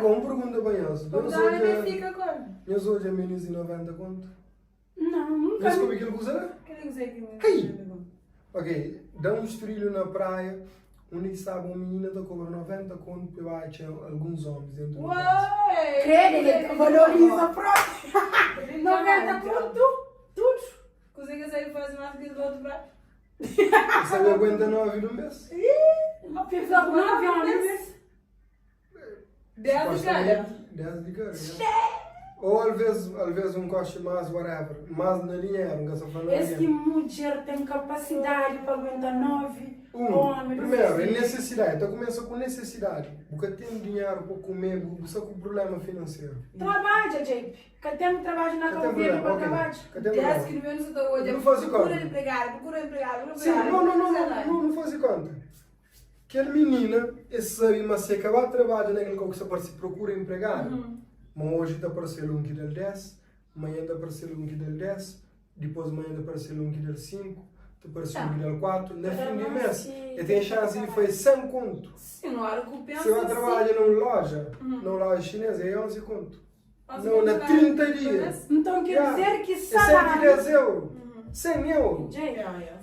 uma pergunta bem essa. Fica agora. Eu sou de 1990 quanto? Não, nunca. Mas como é que ele usa? Quem usei aqui? Ei! Ok, dá um estrilho na praia, onde sabe uma menina da cobra 90 conto para baixo alguns homens dentro do carro. Uai! Credo, valoriza a própria. 90 conto, tudo. Consegue sair fazer mais que do outro braço? Você aguenta 9 no mês? Uma pessoa com 9 anos. 10 de cada. 10 de cada. Ou às vezes um coche mais, whatever, mais na dinheiro, não gosta de falar Esse que mulher tem capacidade para aguentar 9 homens. Primeiro, é necessidade. Então começa com necessidade. Porque tem dinheiro para comer, só com problema financeiro. Trabalha, JP. Que tem trabalho na cabeça para trabalhar. 10 que menos da hoje. Não faz conta. Procura empregado. Sim, não faz conta. Aquela menina, esse sabe, mas se acabar de trabalhar naquele que você parece procura empregado. Mas hoje está aparecendo um que dá 10, amanhã está aparecendo um que dá 10, depois amanhã está aparecendo um que dá 5, está aparecendo um que dá 4, na fim do mês. E tem chance de fazer 100 conto. Sim, não há que pensa. Se eu trabalho numa loja chinesa, é 11 conto. Não, na 30 dias. Então quer dizer que É salário. 110 euros. 100 euros.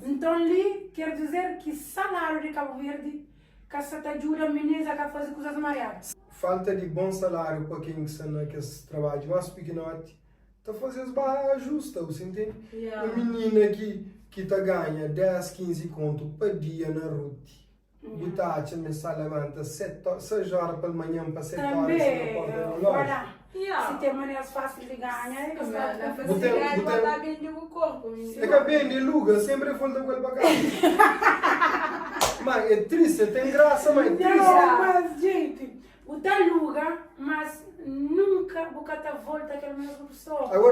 Então ali quer dizer que salário de Cabo Verde, que essa te ajuda a menina a fazer coisas mariadas. Falta de bom salário para quem está naquele trabalho mais pequenote, está a fazer as barras justas, você entende? Uma menina que está ganha 10, 15 conto por dia na rute. Botacha na sala levanta 6 horas pela manhã para 7 horas na porta da loja. Se tem maneiras fáceis de ganhar, é que Na facilidade de botar bem do corpo. É que bem de luga, sempre volta com ele para casa. Mas é triste, tem graça, mas é triste. Não, mas gente, o da luga, mas nunca volta aquela mesma pessoa. Agora,